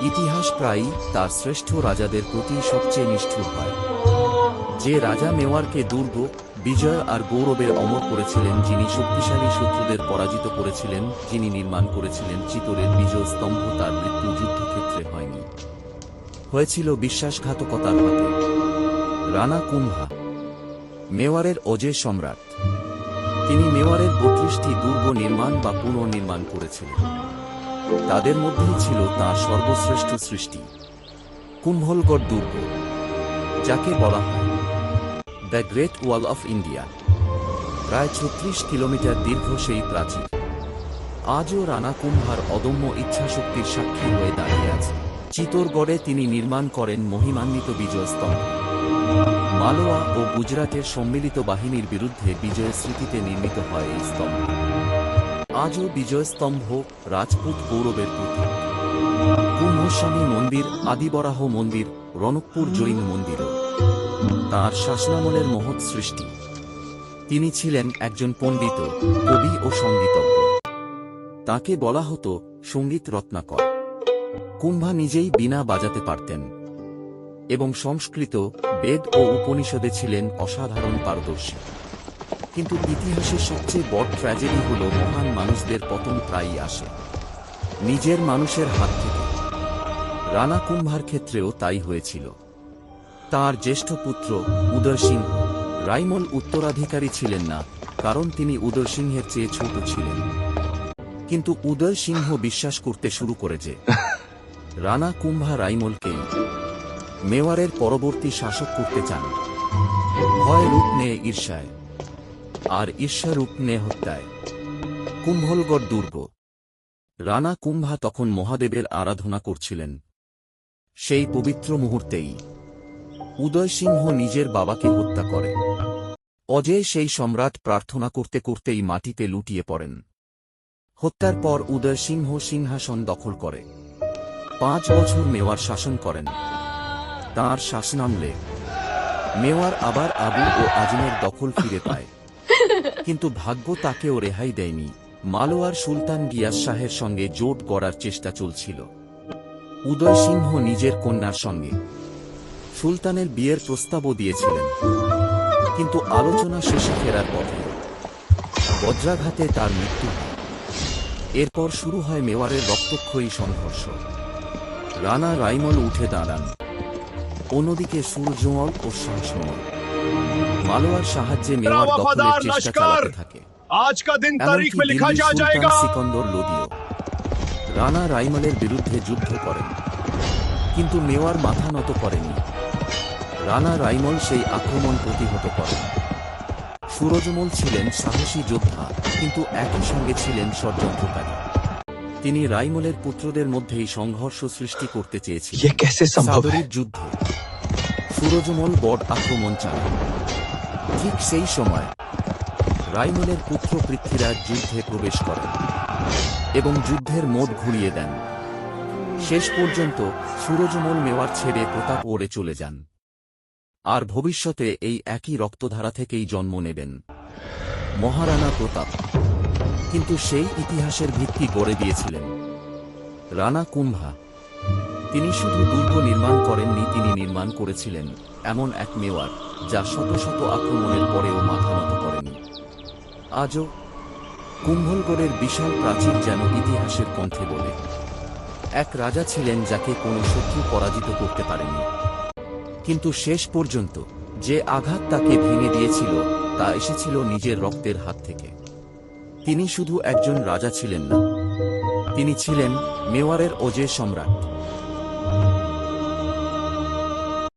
ইতিহাস প্রায়ই তার শ্রেষ্ঠ রাজাদের প্রতি সবচেয়ে নিষ্ঠুর হয়। যে রাজা মেওয়ারকে দুর্গ, বিজয় আর গৌরবে অমর করেছিলেন, যিনি শক্তিশালী শত্রুদের পরাজিত করেছিলেন, যিনি নির্মাণ করেছিলেন চিতোরের বিজয় স্তম্ভ, তার মৃত্যু যুদ্ধক্ষেত্রে হয়নি, হয়েছিল বিশ্বাসঘাতকতার হাতে। রানা কুম্ভা মেওয়ারের অজেয় সম্রাট। তিনি মেওয়ারের ৩২টি দুর্গ নির্মাণ বা পুনর্নির্মাণ করেছিলেন। তাদের মধ্যেই ছিল তাঁর সর্বশ্রেষ্ঠ সৃষ্টি কুম্ভলগড় দুর্গ, যাকে বলা হয় the great wall of India. প্রায় ৩৬ কিলোমিটার দীর্ঘ সেই প্রাচীর আজও রানা কুম্ভার অদম্য ইচ্ছাশক্তির সাক্ষী হয়ে দাঁড়িয়ে আছে। চিতোরগড়ে তিনি নির্মাণ করেন মহিমান্বিত বিজয়স্তম্ভ। মালওয়া ও গুজরাটের সম্মিলিত বাহিনীর বিরুদ্ধে বিজয়ের স্মৃতিতে নির্মিত হয় এই স্তম্ভ। আজও বিজয়স্তম্ভ রাজপুত গৌরবের প্রতীক। কুম্ভস্বামী মন্দির, আদিবরাহ মন্দির, রনকপুর জৈন মন্দিরও তাঁর শাসনামলের মহৎ সৃষ্টি। তিনি ছিলেন একজন পণ্ডিত, কবি ও সঙ্গীতজ্ঞ। তাকে বলা হতো সঙ্গীত রত্নাকর। কুম্ভা নিজেই বীণা বাজাতে পারতেন এবং সংস্কৃত, বেদ ও উপনিষদে ছিলেন অসাধারণ পারদর্শী। কিন্তু ইতিহাসের সবচেয়ে বড় ট্র্যাজেডি হল মহান মানুষদের পতন প্রায়ই আসে নিজের মানুষের হাত থেকে। রানা কুম্ভার ক্ষেত্রেও তাই হয়েছিল। তার জ্যেষ্ঠ পুত্র উদয় সিংহ রাইমল উত্তরাধিকারী ছিলেন না, কারণ তিনি উদয় সিংহের চেয়ে ছোট ছিলেন। কিন্তু উদয় সিংহ বিশ্বাস করতে শুরু করে যে রানা কুম্ভা রাইমলকেই মেওয়ারের পরবর্তী শাসক করতে চান। ভয় রূপ নেয় ঈর্ষায়, আর ঈর্ষা রূপ নেয় হত্যায়। কুম্ভলগড় দুর্গ। রানা কুম্ভা তখন মহাদেবের আরাধনা করছিলেন। সেই পবিত্র মুহূর্তেই উদয় সিংহ নিজের বাবাকে হত্যা করে। অজয় সেই সম্রাট প্রার্থনা করতে করতেই মাটিতে লুটিয়ে পড়েন। হত্যার পর উদয় সিংহ সিংহাসন দখল করে ৫ বছর মেওয়ার শাসন করেন। তাঁর শাসনামলে মেওয়ার আবার আবু ও আজমের দখল ফিরে পায়। কিন্তু ভাগ্য তাকেও রেহাই দেয়নি। মালোয়ার সুলতান গিয়াস শাহের সঙ্গে জোট গড়ার চেষ্টা চলছিল। উদয় সিংহ নিজের কন্যার সঙ্গে সুলতানের বিয়ের প্রস্তাবও দিয়েছিলেন, কিন্তু আলোচনা শেষে ফেরার পথে বজ্রাঘাতে তার মৃত্যু হয়। এরপর শুরু হয় মেওয়ারের রক্তক্ষয়ী সংঘর্ষ। রানা রাইমল উঠে দাঁড়ান, অন্যদিকে সূর্যমল ও শাহসমল মালোয়ার সাহায্যে মেওয়ার দখলের চেষ্টা চালাতে থাকে। এমনকি দিল্লির সুলতান সিকন্দর লোদিও রানা রাইমলের বিরুদ্ধে যুদ্ধ করেন, কিন্তু মেওয়ার মাথা নত করেনি। রানা রাইমল সেই আক্রমণ প্রতিহত করেন। সুরজমল ছিলেন সাহসী যোদ্ধা, কিন্তু একই সঙ্গে ছিলেন ষড়যন্ত্রকারী। তিনি রাইমলের পুত্রদের মধ্যেই সংঘর্ষ সৃষ্টি করতে চেয়েছিলেন। সাদরির যুদ্ধে সুরজমল বড় আক্রমণ চালান। ঠিক সেই সময় রাইমলের পুত্র পৃথ্বীরাজ যুদ্ধে প্রবেশ করেন এবং যুদ্ধের মোড় ঘুরিয়ে দেন। শেষ পর্যন্ত সুরজমল মেওয়ার ছেড়ে প্রতাপগড়ে চলে যান, আর ভবিষ্যতে এই একই রক্তধারা থেকেই জন্ম নেবেন মহারানা প্রতাপ। কিন্তু সেই ইতিহাসের ভিত্তি গড়ে দিয়েছিলেন রানা কুম্ভা। তিনি শুধু দুর্গ নির্মাণ করেননি, তিনি নির্মাণ করেছিলেন এমন এক মেওয়ার যা শত শত আক্রমণের পরেও মাথা নত করেনি। আজও কুম্ভলগড়ের বিশাল প্রাচীর যেন ইতিহাসের কণ্ঠে বলে, এক রাজা ছিলেন যাকে কোনো শত্রু পরাজিত করতে পারেনি, কিন্তু শেষ পর্যন্ত যে আঘাত তাকে ভেঙে দিয়েছিল তা এসেছিল নিজের রক্তের হাত থেকে। তিনি শুধু একজন রাজা ছিলেন না, তিনি ছিলেন মেওয়ারের অজেয় সম্রাট।